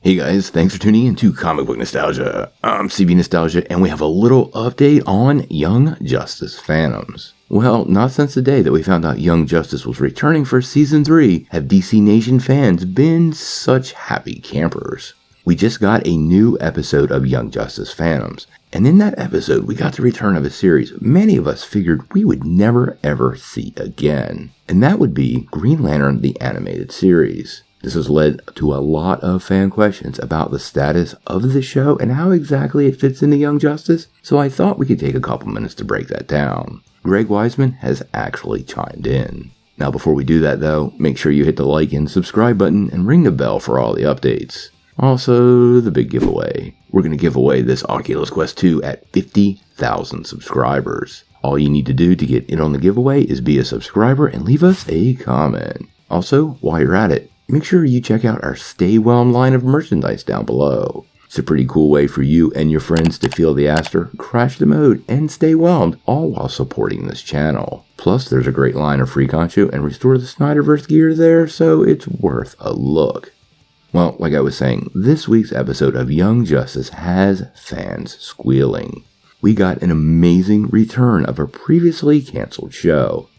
Hey guys, thanks for tuning in to Comic Book Nostalgia. I'm CB Nostalgia, and we have a little update on Young Justice Phantoms. Well, not since the day that we found out Young Justice was returning for Season 3 have DC Nation fans been such happy campers. We just got a new episode of Young Justice Phantoms, and in that episode we got the return of a series many of us figured we would never ever see again, and that would be Green Lantern the Animated Series. This has led to a lot of fan questions about the status of the show and how exactly it fits into Young Justice, so I thought we could take a couple minutes to break that down. Greg Weisman has actually chimed in. Now before we do that though, make sure you hit the like and subscribe button and ring the bell for all the updates. Also, the big giveaway. We're going to give away this Oculus Quest 2 at 50,000 subscribers. All you need to do to get in on the giveaway is be a subscriber and leave us a comment. Also, while you're at it, make sure you check out our Stay Whelmed line of merchandise down below. It's a pretty cool way for you and your friends to feel the Aster, crash the mode, and stay whelmed, all while supporting this channel. Plus, there's a great line of free concho and Restore the Snyderverse gear there, so it's worth a look. Well, like I was saying, this week's episode of Young Justice has fans squealing. We got an amazing return of a previously canceled show.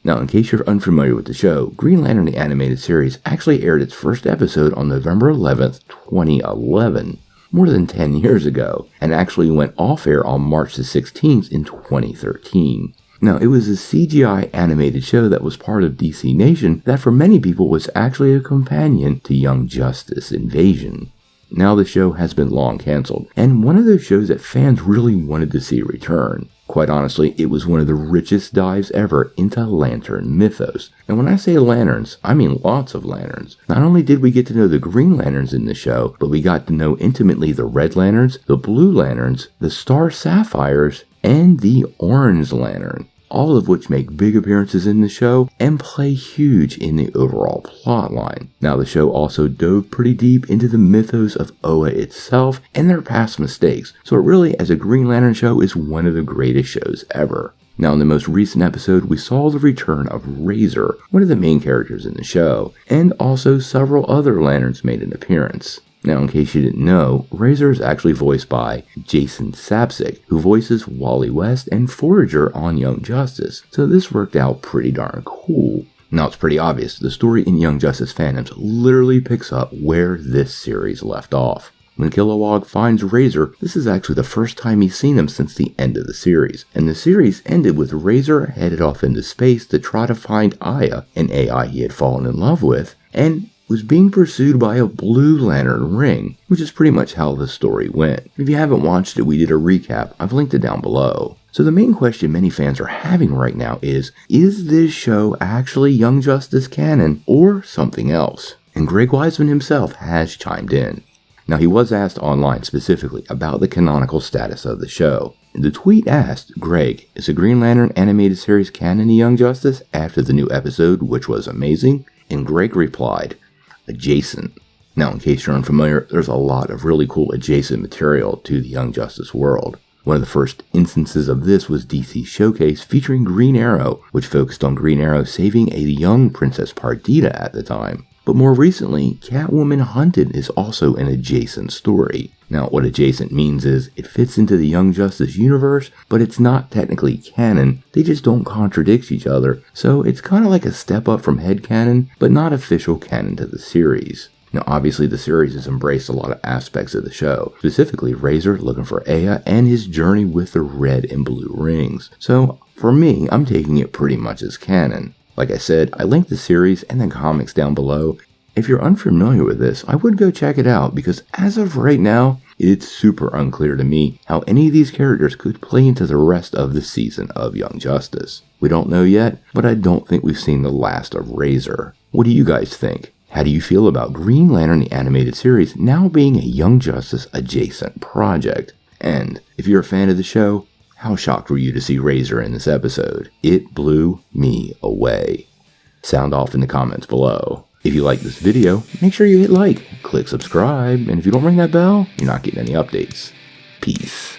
Now, in case you're unfamiliar with the show, Green Lantern the Animated Series actually aired its first episode on November 11th, 2011, more than 10 years ago, and actually went off air on March the 16th in 2013. Now, it was a CGI animated show that was part of DC Nation that for many people was actually a companion to Young Justice Invasion. Now the show has been long canceled, and one of those shows that fans really wanted to see return. Quite honestly, it was one of the richest dives ever into lantern mythos. And when I say lanterns, I mean lots of lanterns. Not only did we get to know the Green Lanterns in the show, but we got to know intimately the Red Lanterns, the Blue Lanterns, the Star Sapphires, and the Orange Lantern, all of which make big appearances in the show and play huge in the overall plotline. Now the show also dove pretty deep into the mythos of Oa itself and their past mistakes, so it really, as a Green Lantern show, is one of the greatest shows ever. Now in the most recent episode, we saw the return of Razer, one of the main characters in the show, and also several other lanterns made an appearance. Now, in case you didn't know, Razer is actually voiced by Jason Sapsik, who voices Wally West and Forager on Young Justice, so this worked out pretty darn cool. Now, it's pretty obvious, the story in Young Justice Phantoms literally picks up where this series left off. When Kilowog finds Razer, this is actually the first time he's seen him since the end of the series, and the series ended with Razer headed off into space to try to find Aya, an AI he had fallen in love with, and was being pursued by a Blue Lantern ring, which is pretty much how the story went. If you haven't watched it, we did a recap. I've linked it down below. So the main question many fans are having right now is this show actually Young Justice canon or something else? And Greg Weisman himself has chimed in. Now, he was asked online specifically about the canonical status of the show. The tweet asked, Greg, is the Green Lantern animated series canon to Young Justice after the new episode, which was amazing? And Greg replied, adjacent. Now, in case you're unfamiliar, there's a lot of really cool adjacent material to the Young Justice world. One of the first instances of this was DC's Showcase featuring Green Arrow, which focused on Green Arrow saving a young Princess Pardita at the time. But more recently, Catwoman Hunted is also an adjacent story. Now, what adjacent means is it fits into the Young Justice universe, but it's not technically canon. They just don't contradict each other, so it's kind of like a step up from headcanon, but not official canon to the series. Now, obviously, the series has embraced a lot of aspects of the show, specifically Razer looking for Aya and his journey with the red and blue rings. So, for me, I'm taking it pretty much as canon. Like I said, I linked the series and the comics down below. If you're unfamiliar with this, I would go check it out because as of right now, it's super unclear to me how any of these characters could play into the rest of the season of Young Justice. We don't know yet, but I don't think we've seen the last of Razer. What do you guys think? How do you feel about Green Lantern the Animated Series now being a Young Justice adjacent project? And if you're a fan of the show, how shocked were you to see Razer in this episode? It blew me away. Sound off in the comments below. If you like this video, make sure you hit like, click subscribe, and if you don't ring that bell, you're not getting any updates. Peace.